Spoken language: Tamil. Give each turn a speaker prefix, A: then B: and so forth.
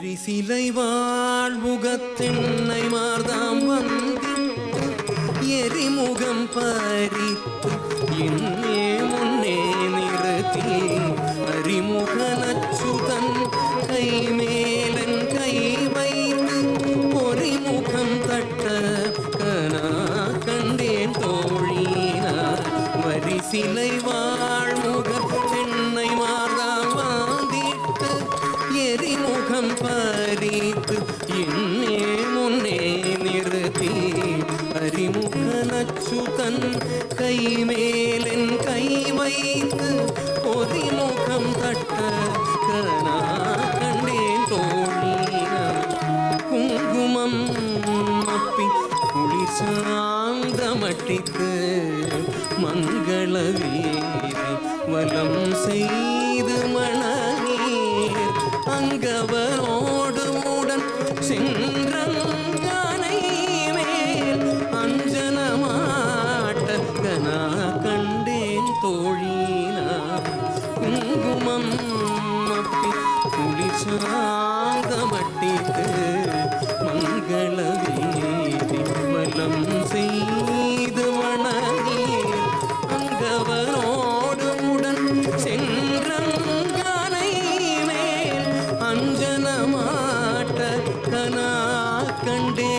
A: வரிசிலை வாழ்முகத்தென்னை மார்தாம் வந்து எரிமுகம் பறித்து இன்னே முன்னே நிறுத்தி அறிமுக நச்சுதன் கை மேலன் கை வைத்து பொறிமுகம் தட்ட கனா கண்டேன் தோழினார் வரிசிலை வாழ்முகத்தென்னை மார்தாம் வாந்திட்டு எரிமுகம் பறித்து இன்னே முன்னே நிறுத்தி அறிமுக நச்சுதன் கை மேலன் கை வைத்து பொறிமுகம் தட்ட கனா கண்டேன் தோழினார் குங்குமம் அப்பி குளிர் சாந்தமட்டித்து மங்கள வீரை வலம் செய்து மணநீர் அங்கவரோடு உடன் சென்றங்கானை மேல் அஞ்சனமாட்ட கனா கண்டேன் தோழினார் குங்குமம் அப்பி குளிர் சாந்தமட்டித்து மங்கள வீரை வலம் செய்து மணநீர் அங்கவரோடு உடன் சென்றங்கானை மேல் அஞ்சனமாட்ட கனா கண்டே